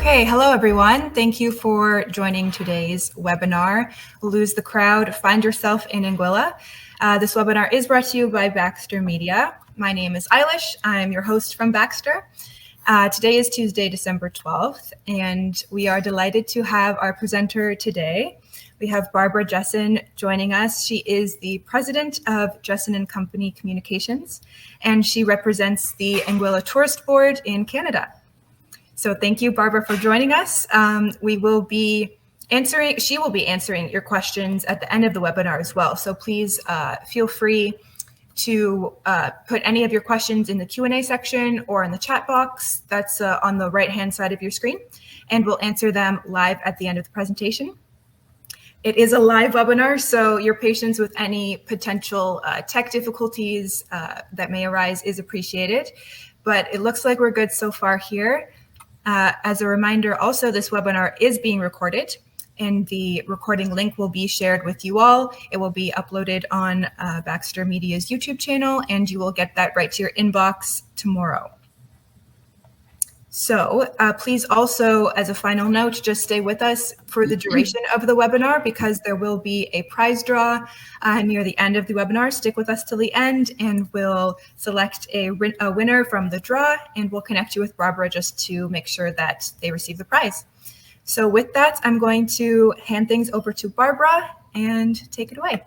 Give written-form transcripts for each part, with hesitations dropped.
Okay, hello everyone. Thank you for joining today's webinar, Lose the Crowd, Find Yourself in Anguilla. This webinar is brought to you by Baxter Media. My name is Eilish. I'm your host from Baxter. Today is Tuesday, December 12th, and we are delighted to have our presenter today. We have Barbara Jessen joining us. She is the president of Jessen & Company Communications, and she represents the Anguilla Tourist Board in Canada. So thank you, Barbara, for joining us. She will be answering your questions at the end of the webinar as well. So please feel free to put any of your questions in the Q&A section or in the chat box that's on the right-hand side of your screen, and we'll answer them live at the end of the presentation. It is a live webinar, so your patience with any potential tech difficulties that may arise is appreciated, but it looks like we're good so far here. As a reminder, also, this webinar is being recorded, and the recording link will be shared with you all. It will be uploaded on Baxter Media's YouTube channel, and you will get that right to your inbox tomorrow. So please also, as a final note, just stay with us for the duration of the webinar, because there will be a prize draw near the end of the webinar. Stick with us till the end, and we'll select a winner from the draw, and we'll connect you with Barbara just to make sure that they receive the prize. So with that, I'm going to hand things over to Barbara and take it away.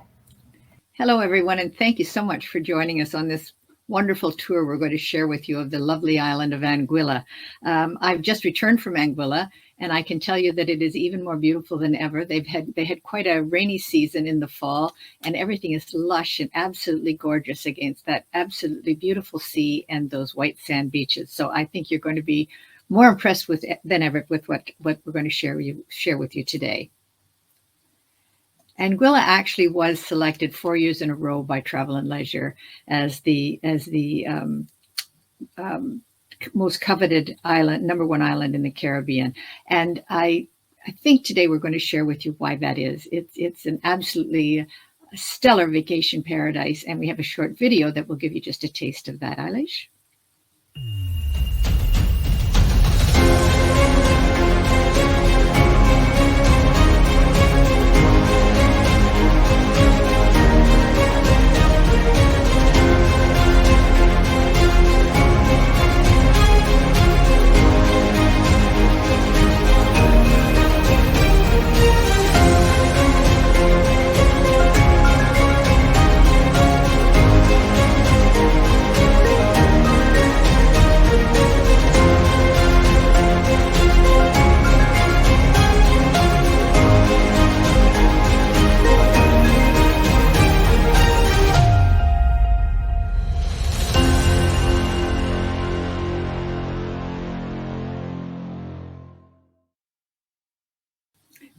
Hello, everyone, and thank you so much for joining us on this wonderful tour we're going to share with you of the lovely island of Anguilla. I've just returned from Anguilla, and I can tell you that it is even more beautiful than ever. They had quite a rainy season in the fall, and everything is lush and absolutely gorgeous against that absolutely beautiful sea and those white sand beaches. So I think you're going to be more impressed than ever with what we're going to share with you today. Anguilla actually was selected 4 years in a row by Travel and Leisure as the most coveted island, #1 island in the Caribbean. And I think today we're going to share with you why that is. It's an absolutely stellar vacation paradise, and we have a short video that will give you just a taste of that, Eilish.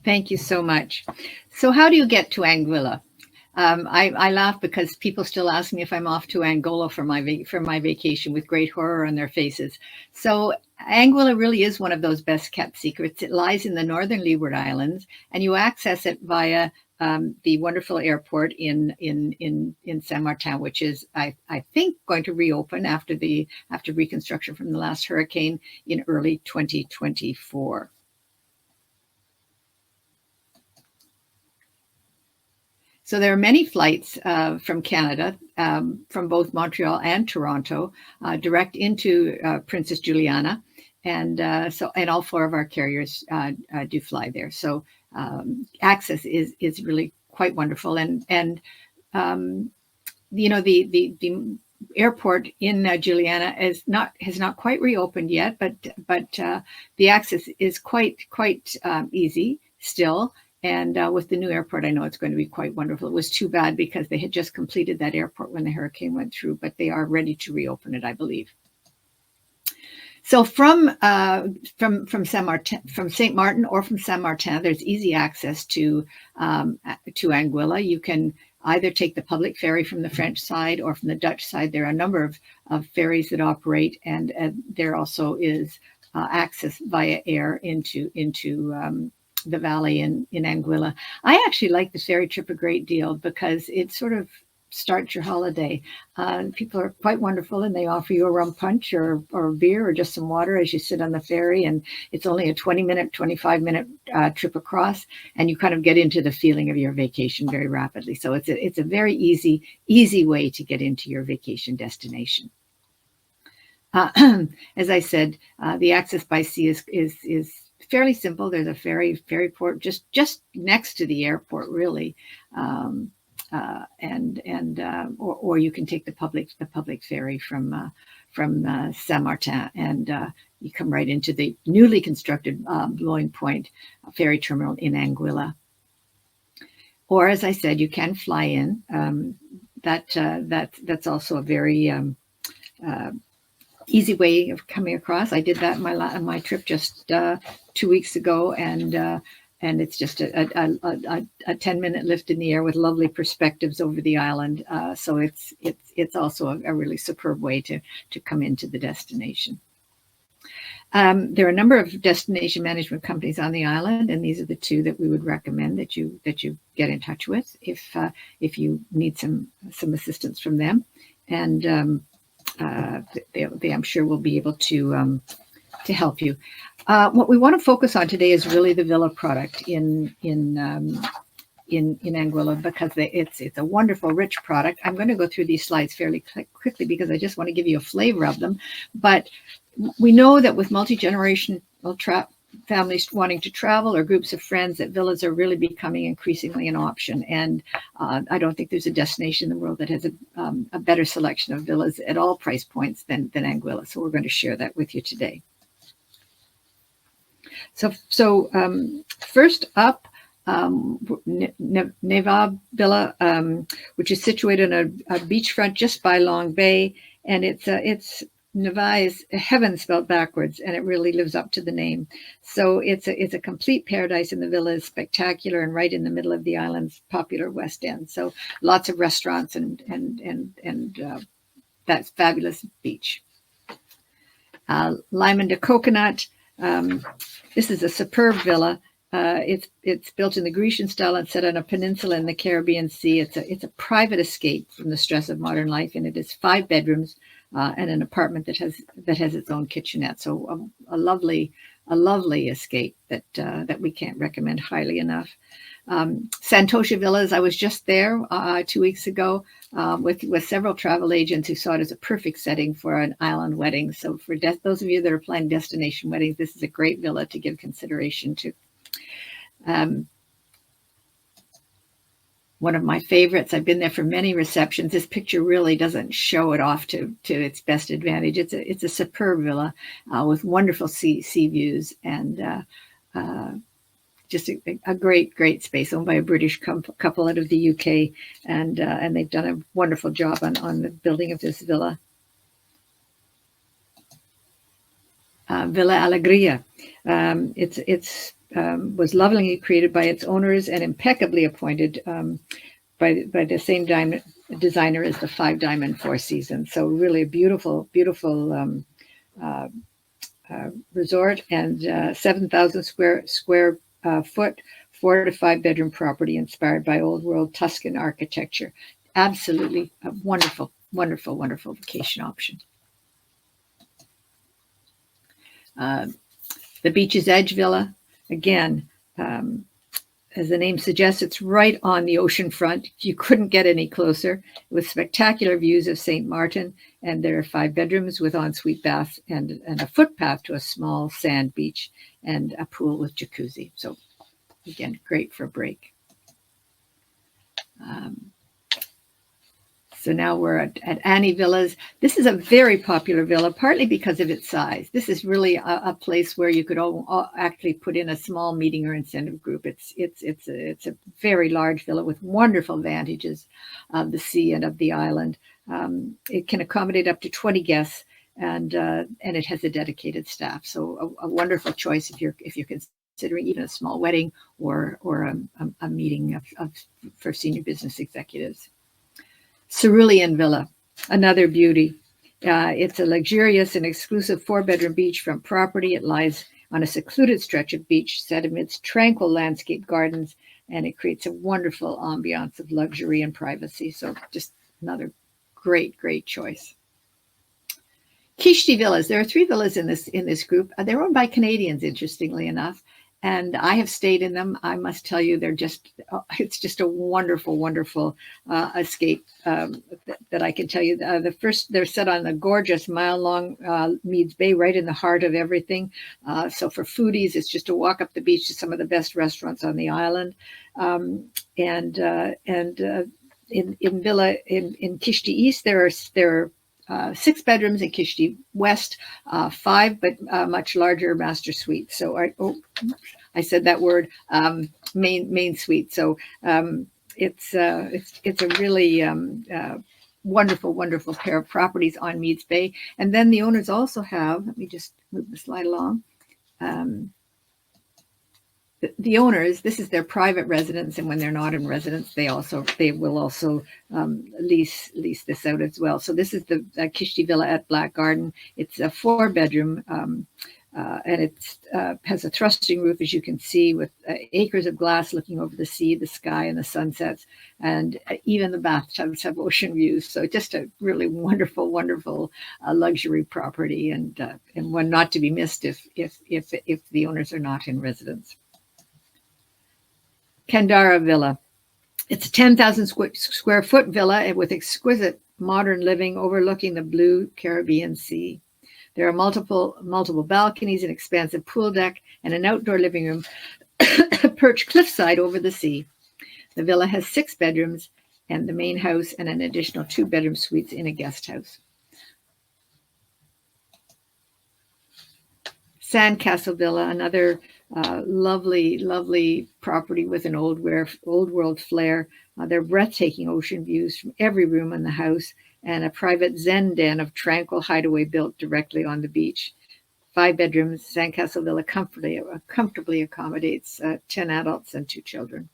Thank you so much. So how do you get to Anguilla? I laugh because people still ask me if I'm off to Angola for my vacation with great horror on their faces. So Anguilla really is one of those best kept secrets. It lies in the northern Leeward Islands, and you access it via the wonderful airport in Saint Martin, which is I think going to reopen after reconstruction from the last hurricane in early 2024. So there are many flights from Canada, from both Montreal and Toronto, direct into Princess Juliana, and all 4 of our carriers do fly there. So access is really quite wonderful, and you know, the airport in Juliana has not quite reopened yet, but the access is quite easy still. And with the new airport, I know it's going to be quite wonderful. It was too bad because they had just completed that airport when the hurricane went through, but they are ready to reopen it, I believe. So from Saint Martin or from Saint Martin, there's easy access to Anguilla. You can either take the public ferry from the French side or from the Dutch side. There are a number of ferries that operate, and there also is access via air into the valley in Anguilla. I actually like the ferry trip a great deal because it sort of start your holiday. People are quite wonderful, and they offer you a rum punch or a beer or just some water as you sit on the ferry. And it's only a 20-minute, 25-minute trip across, and you kind of get into the feeling of your vacation very rapidly. So it's a very easy way to get into your vacation destination. As I said, the access by sea is fairly simple. There's a ferry port just next to the airport, really, or you can take the public ferry from Saint-Martin, and you come right into the newly constructed Blowing Point ferry terminal in Anguilla. Or, as I said, you can fly in. That's also a very easy way of coming across. I did that in my trip just 2 weeks ago, and it's just a 10-minute lift in the air with lovely perspectives over the island. So it's also a really superb way to come into the destination. There are a number of destination management companies on the island, and these are the two that we would recommend that you get in touch with if you need some assistance from them. And they I'm sure will be able to help you. What we want to focus on today is really the villa product in Anguilla, because it's a wonderful, rich product. I'm going to go through these slides fairly quickly because I just want to give you a flavor of them. But we know that with multi-generational families wanting to travel or groups of friends, that villas are really becoming increasingly an option. And I don't think there's a destination in the world that has a better selection of villas at all price points than Anguilla. So we're going to share that with you today. So first up, Neva Villa, which is situated on a beachfront just by Long Bay, and it's Neva is heaven spelled backwards, and it really lives up to the name. So it's a complete paradise, and the villa is spectacular and right in the middle of the island's popular West End. So lots of restaurants and that fabulous beach. Lyman de Coconut. This is a superb villa. It's built in the Grecian style and set on a peninsula in the Caribbean Sea. It's a private escape from the stress of modern life, and it is 5 bedrooms and an apartment that has its own kitchenette. So a lovely escape that we can't recommend highly enough. Santosha Villas. I was just there 2 weeks ago with several travel agents who saw it as a perfect setting for an island wedding. So for those of you that are planning destination weddings, this is a great villa to give consideration to. One of my favorites. I've been there for many receptions. This picture really doesn't show it off to its best advantage. It's a superb villa with wonderful sea views, and just a great space, owned by a British couple out of the UK, and they've done a wonderful job on the building of this villa. Villa Alegria. It's was lovingly created by its owners and impeccably appointed by the same designer as the 5 Diamond Four Seasons. So really a beautiful resort, and 7,000 square foot, 4 to 5 bedroom property inspired by old world Tuscan architecture. Absolutely a wonderful vacation option. The Beach's Edge Villa. Again, as the name suggests, it's right on the ocean front. You couldn't get any closer, with spectacular views of St. Martin, and there are 5 bedrooms with ensuite baths and a footpath to a small sand beach and a pool with jacuzzi. So again, great for a break. So now we're at Annie Villas. This is a very popular villa, partly because of its size. This is really a place where you could actually put in a small meeting or incentive group. It's a very large villa with wonderful vantages of the sea and of the island. It can accommodate up to 20 guests, and it has a dedicated staff. So a wonderful choice if you're considering even a small wedding or a meeting for senior business executives. Cerulean Villa, another beauty. It's a luxurious and exclusive 4-bedroom beachfront property. It lies on a secluded stretch of beach set amidst tranquil landscape gardens, and it creates a wonderful ambiance of luxury and privacy. So just another great choice. Kishti Villas. There are 3 villas in this group. They're owned by Canadians, interestingly enough, and I have stayed in them. I must tell you, it's just a wonderful escape that I can tell you. They're set on the gorgeous mile-long Meads Bay, right in the heart of everything. So for foodies, it's just a walk up the beach to some of the best restaurants on the island. In Kishti East, there are 6 bedrooms. In Kishti West, 5, but much larger master suites. So I said that word, main suite. So it's a really wonderful pair of properties on Meads Bay. And then the owners also have, let me just move the slide along. The owners, this is their private residence, and when they're not in residence, they will also lease this out as well. So this is the Kishti Villa at Black Garden. It's a 4-bedroom, and it has a thrusting roof, as you can see, with acres of glass looking over the sea, the sky, and the sunsets. And even the bathtubs have ocean views. So just a really wonderful luxury property, and one not to be missed if the owners are not in residence. Kandara Villa. It's a 10,000 square foot villa with exquisite modern living overlooking the blue Caribbean Sea. There are multiple balconies, an expansive pool deck, and an outdoor living room perched cliffside over the sea. The villa has 6 bedrooms and the main house, and an additional 2-bedroom suites in a guest house. Sandcastle Villa, another lovely property with an old world flair. There are breathtaking ocean views from every room in the house, and a private Zen den of tranquil hideaway built directly on the beach. 5 bedrooms, Sandcastle Villa comfortably accommodates 10 adults and 2 children.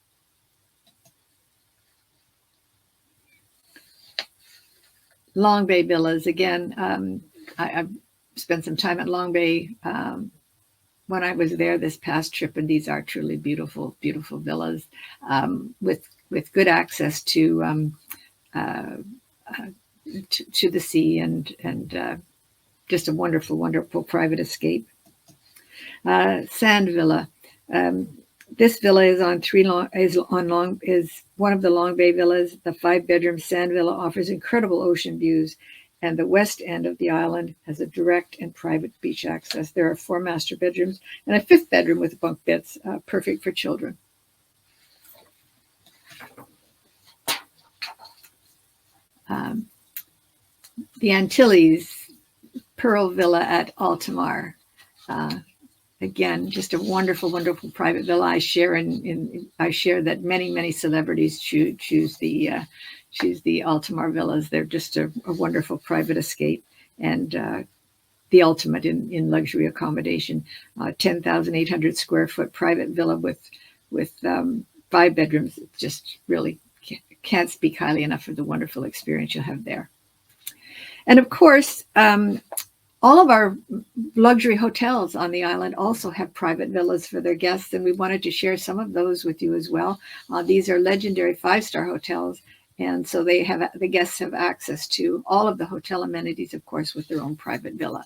Long Bay Villas, again, I've spent some time at Long Bay when I was there this past trip, and these are truly beautiful villas with good access to the sea and just a wonderful private escape. Sand Villa. This villa is one of the Long Bay villas. The 5-bedroom Sand Villa offers incredible ocean views, and the west end of the island has a direct and private beach access. There are 4 master bedrooms and a 5th bedroom with bunk beds, perfect for children. The Antilles Pearl Villa at Altamar. Again, just a wonderful private villa. I share that many celebrities choose the Altamar villas. They're just a wonderful private escape and the ultimate in luxury accommodation. 10,800 square foot private villa with 5 bedrooms. It just really can't speak highly enough of the wonderful experience you'll have there. And of course, all of our luxury hotels on the island also have private villas for their guests, and we wanted to share some of those with you as well. These are legendary 5-star hotels, and so the guests have access to all of the hotel amenities, of course, with their own private villa.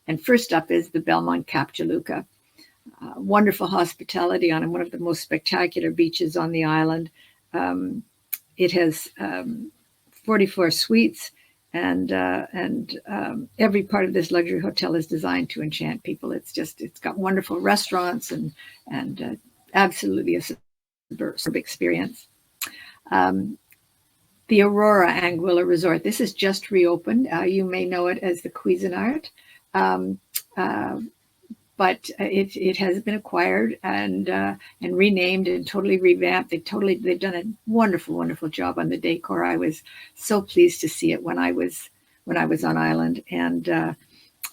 And first up is the Belmont Cap Juluca. Wonderful hospitality on one of the most spectacular beaches on the island. It has 44 suites. And every part of this luxury hotel is designed to enchant people. It's got wonderful restaurants and absolutely a superb experience. The Aurora Anguilla Resort. This is just reopened. You may know it as the Cuisinart, but it has been acquired and renamed and totally revamped. They've done a wonderful job on the decor. I was so pleased to see it when I was on island, and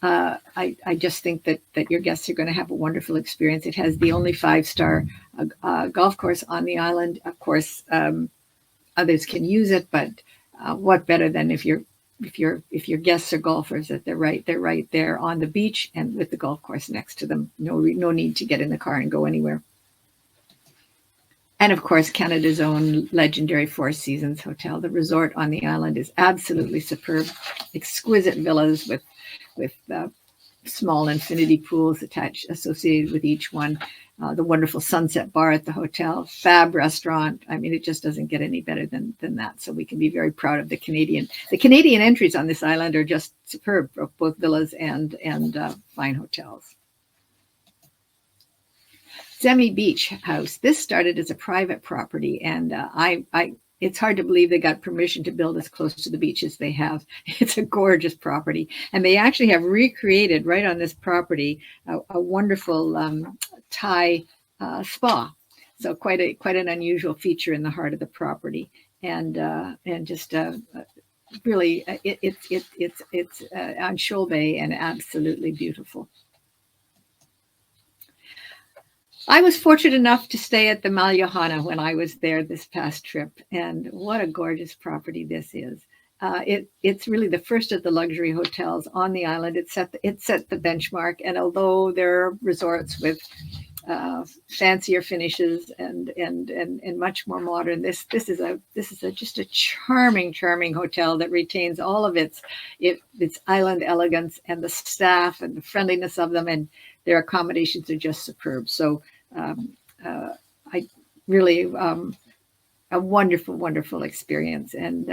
I just think that your guests are going to have a wonderful experience. It has the only 5-star golf course on the island. Of course, others can use it, but what better than if your guests are golfers, that they're right there on the beach and with the golf course next to them. No need to get in the car and go anywhere. And of course, Canada's own legendary Four Seasons Hotel. The resort on the island is absolutely superb. Exquisite villas with small infinity pools associated with each one. The wonderful sunset bar at the hotel, fab restaurant. I mean, it just doesn't get any better than that. So we can be very proud of the Canadian. The Canadian entries on this island are just superb, both villas and fine hotels. Zemi Beach House. This started as a private property, and it's hard to believe they got permission to build as close to the beach as they have. It's a gorgeous property, and they actually have recreated right on this property a wonderful Thai spa. So quite an unusual feature in the heart of the property, and just really it's on Shoal Bay and absolutely beautiful. I was fortunate enough to stay at the Malyohana when I was there this past trip, and what a gorgeous property this is. It's really the first of the luxury hotels on the island. It set the benchmark, and although there are resorts with fancier finishes and much more modern, this is just a charming hotel that retains all of its island elegance, and the staff and the friendliness of them, and their accommodations are just superb. So I really a wonderful experience, and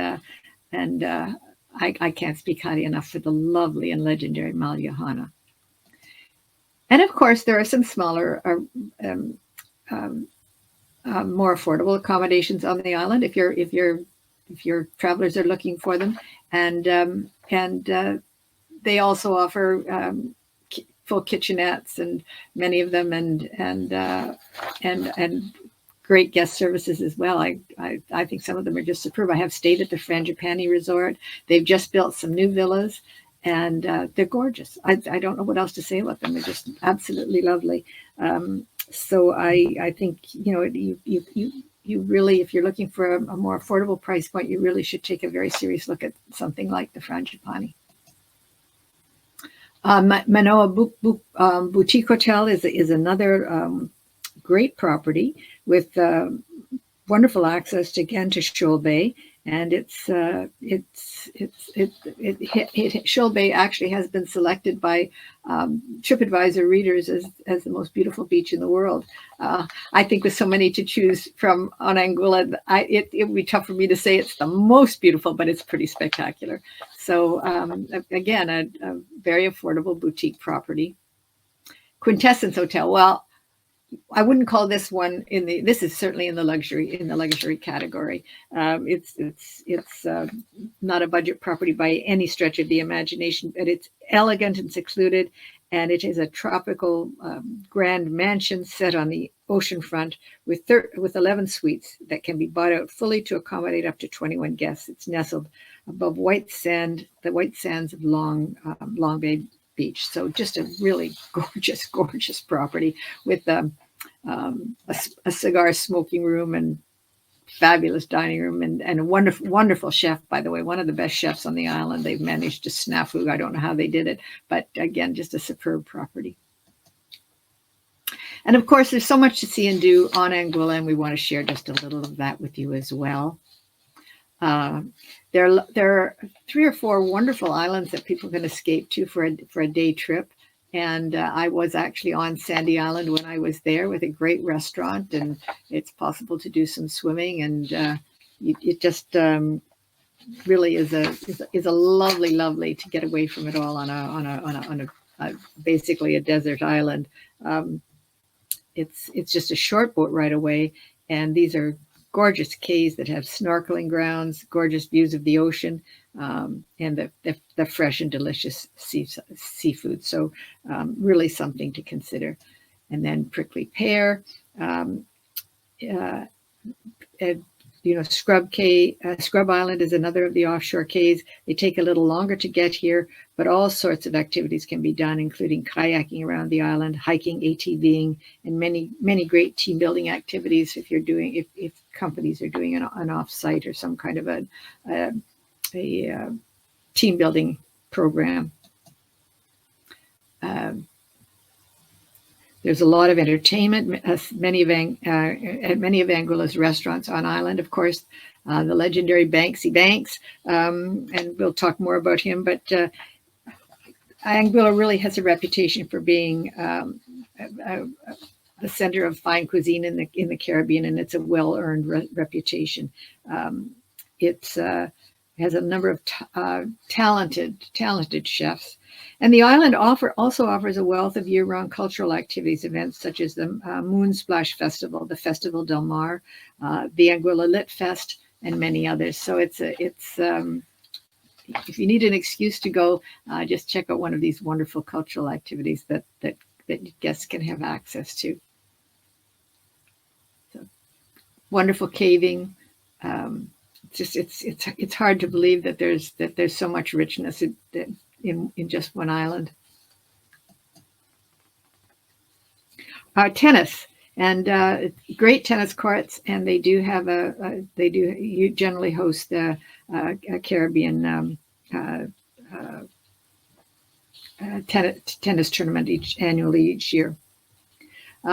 I can't speak highly enough for the lovely and legendary Malyohana. And of course, there are some smaller, more affordable accommodations on the island if your travelers are looking for them, and they also offer full kitchenettes, and many of them, and great guest services as well. I think some of them are just superb. I have stayed at the Frangipani Resort. They've just built some new villas, and they're gorgeous. I don't know what else to say about them. They're just absolutely lovely. So I think you really, if you're looking for a more affordable price point, you really should take a very serious look at something like the Frangipani. Manoa Boutique Hotel is another great property with wonderful access to Shoal Bay, and Shoal Bay actually has been selected by TripAdvisor readers as the most beautiful beach in the world. I think with so many to choose from on Anguilla, it would be tough for me to say it's the most beautiful, but it's pretty spectacular. So again, a very affordable boutique property. Quintessence Hotel. Well, I wouldn't call this one this is certainly in the luxury category. It's not a budget property by any stretch of the imagination, but it's elegant and secluded, and it is a tropical grand mansion set on the ocean front with 11 suites that can be bought out fully to accommodate up to 21 guests. It's nestled above the white sands of Long Bay Beach. So just a really gorgeous property with a cigar smoking room and fabulous dining room, and a wonderful chef, by the way, one of the best chefs on the island. They've managed to snafu. I don't know how they did it, but again, just a superb property. And of course, there's so much to see and do on Anguilla, and we want to share just a little of that with you as well. There are 3 or 4 wonderful islands that people can escape to for a day trip. And I was actually on Sandy Island when I was there with a great restaurant, and it's possible to do some swimming, and it just really is a lovely to get away from it all on a basically a desert island. It's just a short boat ride away, and these are gorgeous cays that have snorkeling grounds, gorgeous views of the ocean, and the fresh and delicious seafood. So really something to consider. And then Prickly Pear, Scrub Island is another of the offshore cays. They take a little longer to get here, but all sorts of activities can be done, including kayaking around the island, hiking, ATVing, and many great team building activities if companies are doing an off-site or some kind of a team building program. There's a lot of entertainment at many of Anguilla's restaurants on island. Of course, the legendary Banksy Banks, and we'll talk more about him. But Anguilla really has a reputation for being the center of fine cuisine in the Caribbean, and it's a well-earned reputation. It has a number of talented chefs. And the island also offers a wealth of year-round cultural activities, events such as the Moon Splash Festival, the Festival Del Mar, the Anguilla Lit Fest, and many others. So it's if you need an excuse to go, just check out one of these wonderful cultural activities that guests can have access to. So, wonderful caving. It's hard to believe that there's so much richness in just one island. Tennis and great tennis courts, and they do have you generally host a Caribbean tennis tournament annually each year.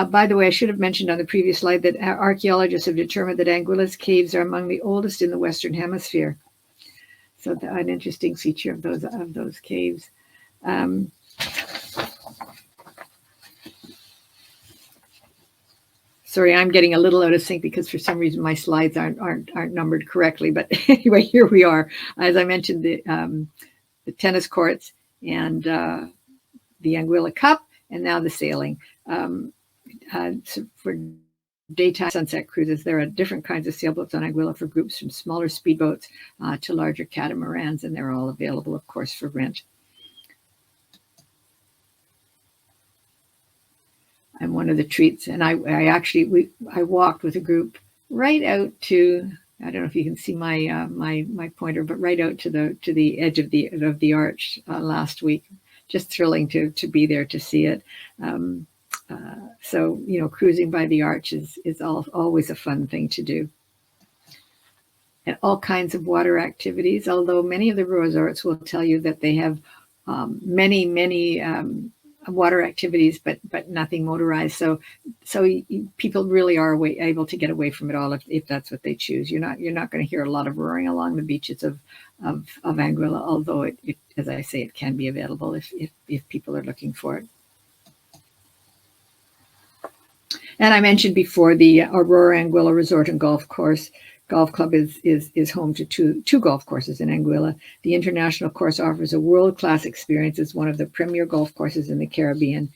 By the way, I should have mentioned on the previous slide that archaeologists have determined that Anguilla's caves are among the oldest in the Western Hemisphere. So an interesting feature of those caves. Sorry, I'm getting a little out of sync because for some reason my slides aren't numbered correctly. But anyway, here we are. As I mentioned, the tennis courts and the Anguilla Cup, and now the sailing. So for daytime sunset cruises, there are different kinds of sailboats on Anguilla for groups, from smaller speedboats to larger catamarans, and they're all available, of course, for rent. And one of the treats, and I walked with a group right out to, I don't know if you can see my my pointer, but right out to the edge of the arch last week. Just thrilling to be there to see it. So, cruising by the arch is always a fun thing to do. And all kinds of water activities, although many of the resorts will tell you that they have many water activities, but nothing motorized. So people really are able to get away from it all if that's what they choose. You're not going to hear a lot of roaring along the beaches of Anguilla, although it, as I say, it can be available if people are looking for it. And I mentioned before, the Aurora Anguilla Resort and Golf Club is home to two golf courses in Anguilla. The international course offers a world-class experience as one of the premier golf courses in the Caribbean,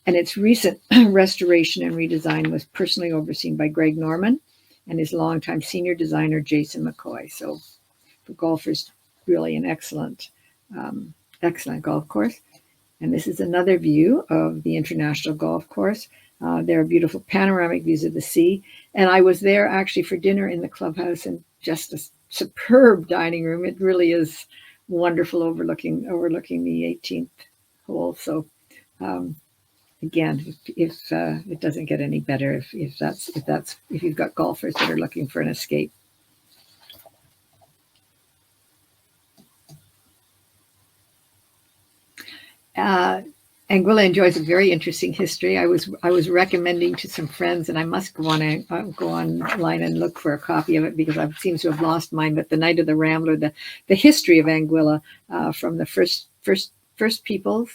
and its recent restoration and redesign was personally overseen by Greg Norman and his longtime senior designer Jason McCoy. So for golfers, really an excellent golf course. And this is another view of the international golf course. There are beautiful panoramic views of the sea. And I was there actually for dinner in the clubhouse, and just a superb dining room. It really is wonderful, overlooking the 18th hole. So again, if it doesn't get any better, if you've got golfers that are looking for an escape. Anguilla enjoys a very interesting history. I was recommending to some friends, and I must go online and look for a copy of it because I seem to have lost mine. But the Night of the Rambler, the history of Anguilla from the first peoples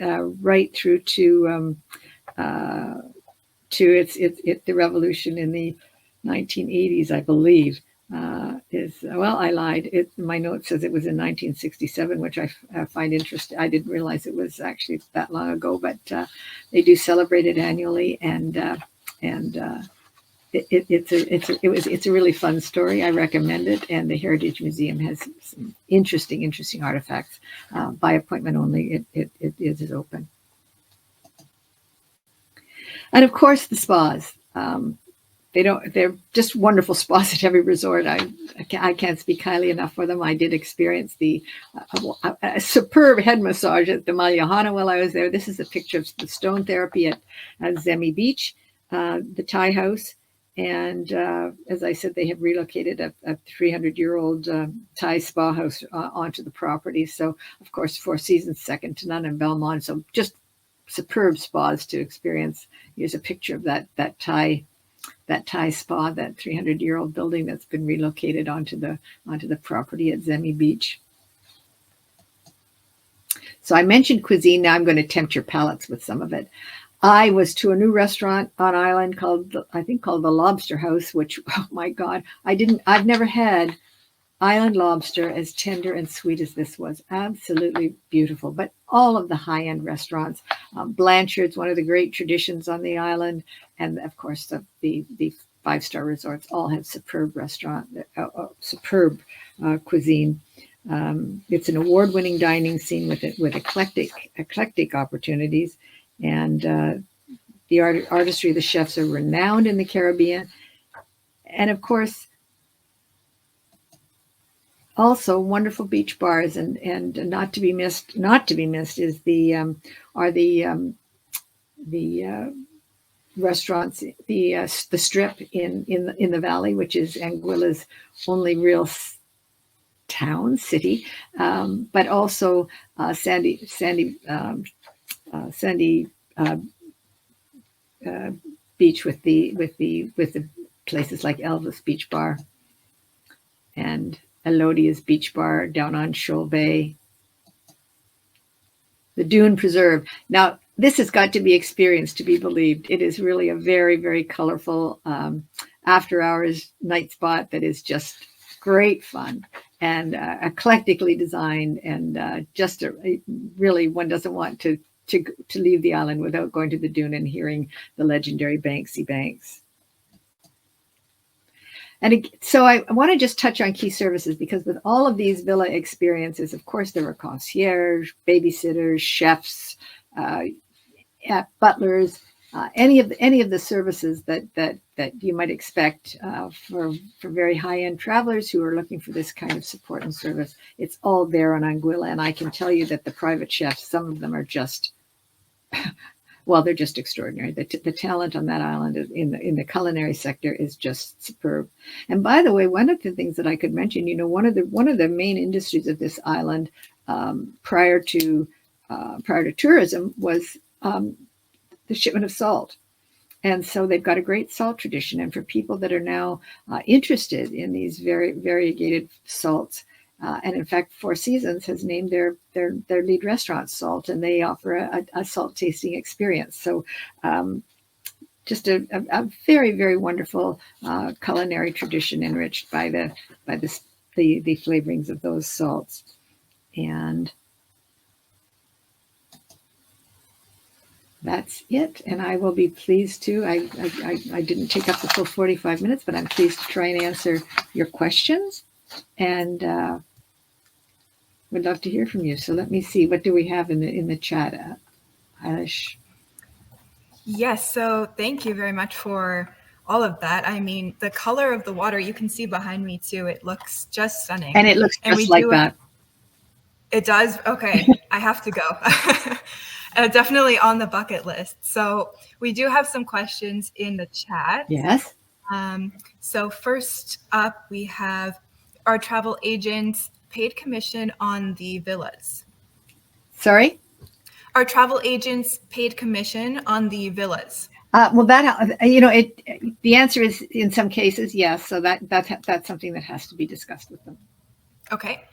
right through to the revolution in the 1980s, I believe. I lied. My note says it was in 1967, which I find interesting. I didn't realize it was actually that long ago, but they do celebrate it annually, and it's a really fun story. I recommend it, and the Heritage Museum has some interesting artifacts. By appointment only. It is open, and of course the spas. They're just wonderful spas at every resort. I can't speak highly enough for them. I did experience a superb head massage at the Malihana while I was there. This is a picture of the stone therapy at Zemi Beach, the Thai house. And as I said, they have relocated a 300-year-old Thai spa house onto the property. So, of course, Four Seasons, second to none, in Belmont. So just superb spas to experience. Here's a picture of that Thai spa, that 300-year-old building that's been relocated onto the property at Zemi Beach. So I mentioned cuisine. Now I'm going to tempt your palates with some of it. I was to a new restaurant on island called the Lobster House, which, oh my God, I've never had island lobster as tender and sweet as this was. Absolutely beautiful. But all of the high-end restaurants, Blanchard's, one of the great traditions on the island, and of course the five-star resorts all have superb superb cuisine. It's an award-winning dining scene with eclectic opportunities, and the artistry of the chefs are renowned in the Caribbean, and of course, also wonderful beach bars, and not to be missed is the restaurants, the strip in the valley, which is Anguilla's only real city, but also sandy beach with the places like Elvis Beach Bar and Elodia's Beach Bar down on Shoal Bay. The Dune Preserve. Now, this has got to be experienced to be believed. It is really a very, very colorful after-hours night spot that is just great fun and eclectically designed, and really, one doesn't want to leave the island without going to the dune and hearing the legendary Banksy Banks. And so I want to just touch on key services, because with all of these villa experiences, of course, there are concierge, babysitters, chefs, butlers, any of the services that you might expect for very high-end travelers who are looking for this kind of support and service. It's all there on Anguilla, and I can tell you that the private chefs, some of them are just well, they're just extraordinary. The talent on that island in the culinary sector is just superb. And by the way, one of the things that I could mention, one of the main industries of this island prior to tourism was the shipment of salt. And so they've got a great salt tradition. And for people that are now interested in these very variegated salts, and in fact, Four Seasons has named their lead restaurant Salt, and they offer a salt tasting experience. So just a very, very wonderful culinary tradition enriched by the flavorings of those salts. And that's it. And I will be pleased to, I didn't take up the full 45 minutes, but I'm pleased to try and answer your questions. And would love to hear from you. So let me see, what do we have in the chat, Eilish? Yes, so thank you very much for all of that. I mean, the color of the water, you can see behind me too. It looks just stunning. And it looks just like that. It does? Okay, I have to go. Definitely on the bucket list. So we do have some questions in the chat. Yes. So first up, we have, our travel agents paid commission on the villas? Sorry? Our travel agents paid commission on the villas? Well, that, the answer is in some cases, yes. So that's something that has to be discussed with them. Okay.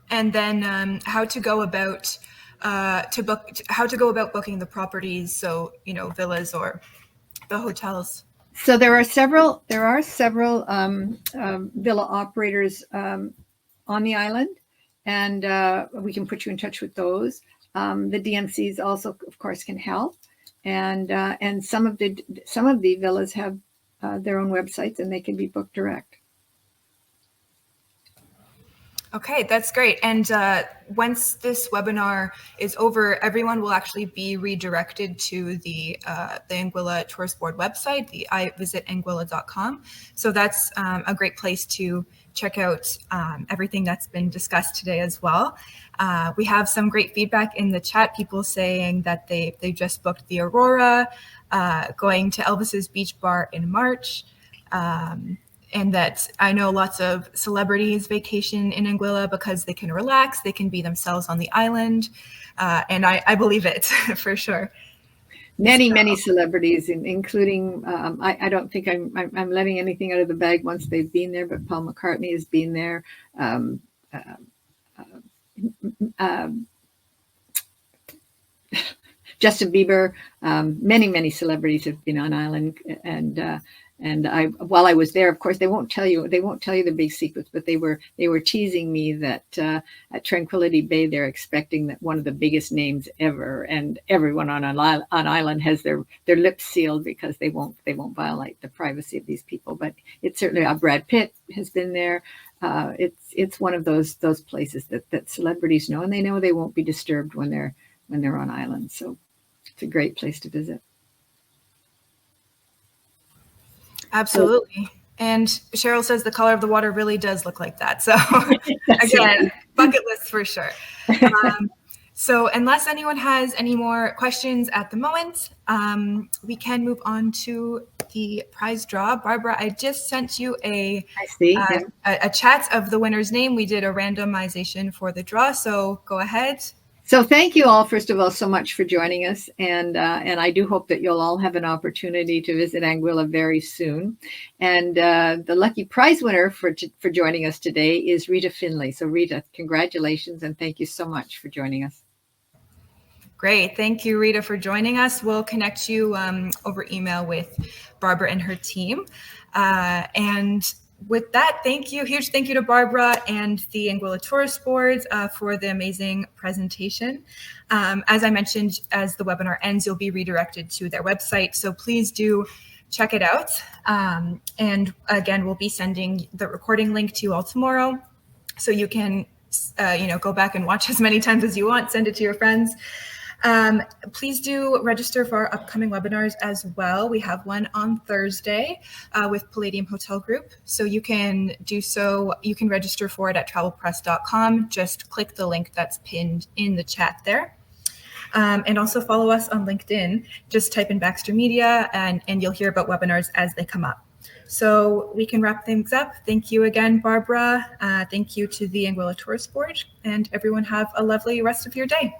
And then how to go about booking the properties, so villas or the hotels. So there are several villa operators on the island, and we can put you in touch with those. The DMCs also, of course, can help, and some of the villas have their own websites, and they can be booked direct. Okay, that's great. And once this webinar is over, everyone will actually be redirected to the Anguilla Tourist Board website, the ivisitenguilla.com. So that's a great place to check out everything that's been discussed today as well. We have some great feedback in the chat, people saying that they just booked the Aurora, going to Elvis's Beach Bar in March. and that I know lots of celebrities vacation in Anguilla because they can relax, they can be themselves on the island, and I believe it for sure. Many celebrities, including I don't think I'm letting anything out of the bag once they've been there, but Paul McCartney has been there. Justin Bieber, many celebrities have been on island, and while I was there, of course, they won't tell you the big secrets, but they were teasing me that at Tranquility Bay they're expecting that one of the biggest names ever, and everyone on island has their lips sealed because they won't violate the privacy of these people. But it's certainly Brad Pitt has been there. It's one of those places that celebrities know, and they know they won't be disturbed when they're on island. So it's a great place to visit. Absolutely. And Cheryl says the color of the water really does look like that. So again, bucket list for sure. So unless anyone has any more questions at the moment, we can move on to the prize draw. Barbara, I just sent you a chat of the winner's name. We did a randomization for the draw, so go ahead. So thank you all, first of all, so much for joining us. And I do hope that you'll all have an opportunity to visit Anguilla very soon. And the lucky prize winner for joining us today is Rita Finley. So Rita, congratulations, and thank you so much for joining us. Great. Thank you, Rita, for joining us. We'll connect you over email with Barbara and her team. And with that, thank you. Huge thank you to Barbara and the Anguilla Tourist Board for the amazing presentation. As I mentioned, as the webinar ends, you'll be redirected to their website. So please do check it out. And again, we'll be sending the recording link to you all tomorrow. So you can go back and watch as many times as you want, send it to your friends. Please do register for our upcoming webinars as well. We have one on Thursday with Palladium Hotel Group. So you can do so. You can register for it at travelpress.com. Just click the link that's pinned in the chat there. And also follow us on LinkedIn. Just type in Baxter Media and you'll hear about webinars as they come up. So we can wrap things up. Thank you again, Barbara. Thank you to the Anguilla Tourist Board, and everyone have a lovely rest of your day.